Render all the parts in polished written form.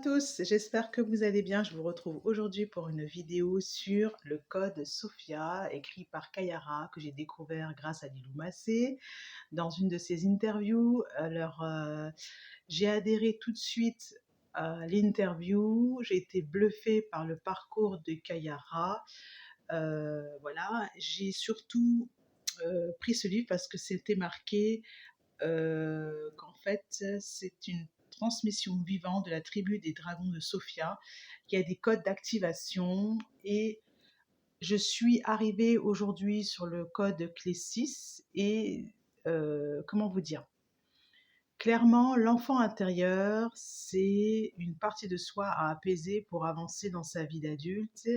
tous, j'espère que vous allez bien. Je vous retrouve aujourd'hui pour une vidéo sur le code Sophia, écrit par Kayara, que j'ai découvert grâce à Lilou Massé dans une de ses interviews. Alors, j'ai adhéré tout de suite à l'interview. J'ai été bluffée par le parcours de Kayara. Voilà, j'ai surtout pris ce livre parce que c'était marqué qu'en fait, c'est une transmission vivante de la tribu des dragons de Sophia, qui a des codes d'activation. Et je suis arrivée aujourd'hui sur le code clé 6 et comment vous dire. Clairement, l'enfant intérieur, c'est une partie de soi à apaiser pour avancer dans sa vie d'adulte.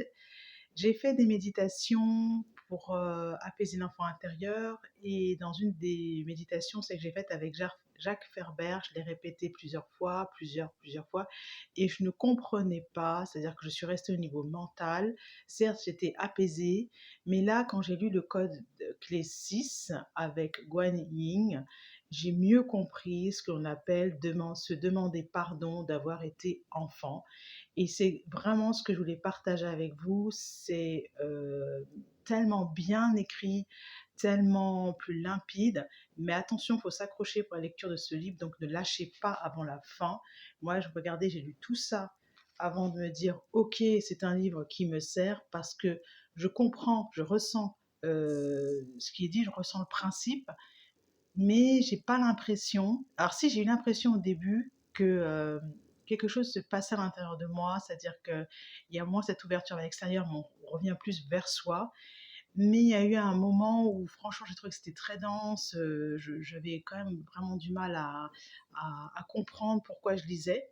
J'ai fait des méditations pour apaiser l'enfant intérieur, et dans une des méditations, c'est que j'ai faite avec Jacques Ferber, je l'ai répété plusieurs fois, et je ne comprenais pas, c'est-à-dire que je suis restée au niveau mental. Certes, j'étais apaisée, mais là, quand j'ai lu le code de clé 6 avec Guan Ying, j'ai mieux compris ce qu'on appelle se demander pardon d'avoir été enfant. Et c'est vraiment ce que je voulais partager avec vous. C'est tellement bien écrit, tellement plus limpide. Mais attention, il faut s'accrocher pour la lecture de ce livre, donc ne lâchez pas avant la fin. Moi, je regardais, j'ai lu tout ça avant de me dire, ok, c'est un livre qui me sert, parce que je comprends, je ressens ce qui est dit, je ressens le principe, mais j'ai pas l'impression. Alors si, j'ai eu l'impression au début que quelque chose se passait à l'intérieur de moi, c'est-à-dire qu'il y a moins cette ouverture vers l'extérieur, mais on revient plus vers soi. Mais il y a eu un moment où franchement j'ai trouvé que c'était très dense, j'avais quand même vraiment du mal à comprendre pourquoi je lisais.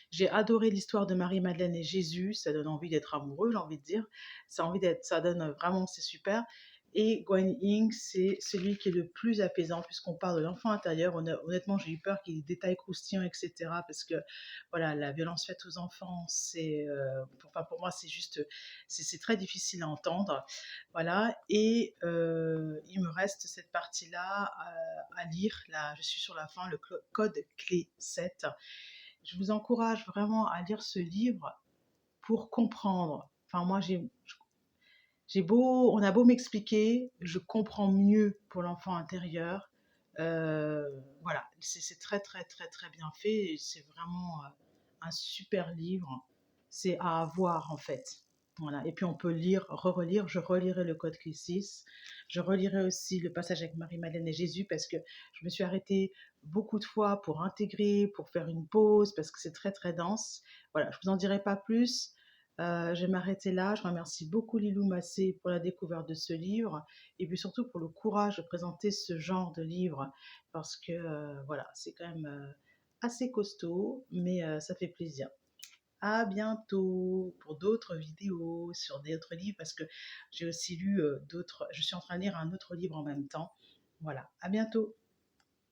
J'ai adoré l'histoire de Marie-Madeleine et Jésus, ça donne envie d'être amoureux, j'ai envie de dire. Ça donne vraiment, c'est super. Et Guan Ying, c'est celui qui est le plus apaisant, puisqu'on parle de l'enfant intérieur. Honnêtement, j'ai eu peur qu'il y ait des détails croustillants, etc. Parce que voilà, la violence faite aux enfants, enfin, pour moi, c'est juste, c'est très difficile à entendre. Voilà, et il me reste cette partie-là à lire. Là, je suis sur la fin, le code clé 7. Je vous encourage vraiment à lire ce livre pour comprendre. Enfin, moi, on a beau m'expliquer, je comprends mieux pour l'enfant intérieur. Voilà, c'est très, très, très, très bien fait. C'est vraiment un super livre. C'est à avoir, en fait. Voilà. Et puis on peut lire, re-relire. Je relirai le Code Clissis. Je relirai aussi le passage avec Marie-Madeleine et Jésus, parce que je me suis arrêtée beaucoup de fois pour intégrer, pour faire une pause, parce que c'est très très dense. Voilà, je vous en dirai pas plus. Je vais m'arrêter là. Je remercie beaucoup Lilou Massé pour la découverte de ce livre, et puis surtout pour le courage de présenter ce genre de livre, parce que voilà, c'est quand même assez costaud, mais ça fait plaisir. À bientôt pour d'autres vidéos sur d'autres livres, parce que j'ai aussi lu d'autres. Je suis en train de lire un autre livre en même temps. Voilà, à bientôt.